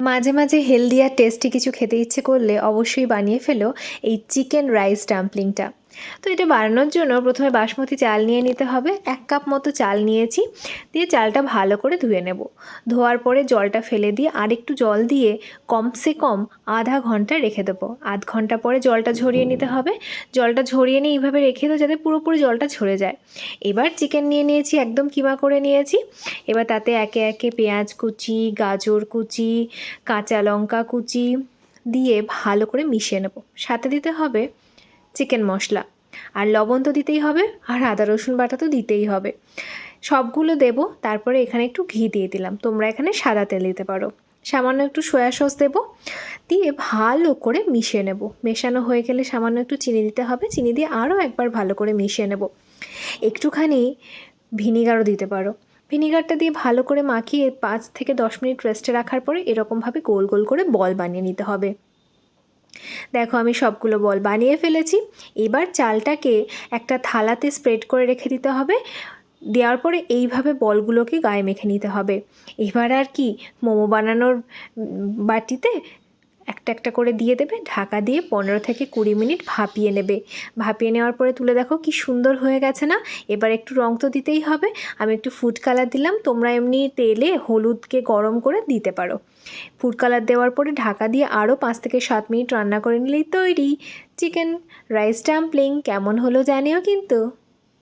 মাঝে মাঝে হেলদি আর টেস্টি কিছু খেতে ইচ্ছে করলে অবশ্যই বানিয়ে ফেলো এই চিকেন রাইস ডাম্পলিংটা। তো এটা বানানোর জন্য প্রথমে বাসমতি চাল নিয়ে নিতে হবে। 1 কাপ মতো চাল নিয়েছি। দিয়ে চালটা ভালো করে ধুয়ে নেব। ধোয়ার পরে জলটা ফেলে দিয়ে আরেকটু জল দিয়ে কমসে কম আধা ঘন্টা রেখে দেবো। আধ ঘন্টা পরে জলটা ঝরিয়ে নিতে হবে। জলটা ঝরিয়ে নিয়ে এইভাবে রেখে দেবো যাতে পুরোপুরি জলটা ঝরে যায়। এবার চিকেন নিয়ে নিয়েছি, একদম কিমা করে নিয়েছি। এবার তাতে একে একে পেঁয়াজ কুচি, গাজর কুচি, কাঁচা লঙ্কা কুচি দিয়ে ভালো করে মিশিয়ে নেব। সাথে দিতে হবে চিকেন মশলা, আর লবণ তো দিতেই হবে, আর আদা রসুন বাটা তো দিতেই হবে। সবগুলো দেব। তারপরে এখানে একটু ঘি দিয়ে দিলাম, তোমরা এখানে সাদা তেল দিতে পারো। সামান্য একটু সয়া সস দেবো। দিয়ে ভালো করে মিশিয়ে নেব। মেশানো হয়ে গেলে সামান্য একটু চিনি দিতে হবে। চিনি দিয়ে আরও একবার ভালো করে মিশিয়ে নেব। একটুখানি ভিনিগারও দিতে পারো। ভিনিগারটা দিয়ে ভালো করে মাখিয়ে 5 থেকে 10 মিনিট রেস্টে রাখার পরে এরকমভাবে গোল গোল করে বল বানিয়ে নিতে হবে। দেখো আমি সবগুলো বল বানিয়ে ফেলেছি। এবার চালটাকে একটা থালাতে স্প্রেড করে রেখে দিতে হবে। দেওয়ার পরে এইভাবে বলগুলোকে গায়ে মেখে নিতে হবে। এবার আর কি, মোমো বানানোর বাটিতে একটা একটা করে দিয়ে দেবে, ঢাকা দিয়ে 15 থেকে 20 মিনিট ভাপিয়ে নেবে। ভাপিয়ে নেওয়ার পরে তুলে দেখো কি সুন্দর হয়ে গেছে না। এবার একটু রং তো দিতেই হবে। আমি একটু ফুড কালার দিলাম, তোমরা এমনি তেলে হলুদকে গরম করে দিতে পারো। ফুড কালার দেওয়ার পরে ঢাকা দিয়ে আরও 5 থেকে 7 মিনিট রান্না করে নিলেই তৈরি চিকেন রাইস ডাম্পলিং। কেমন হলো জানিও কিন্তু।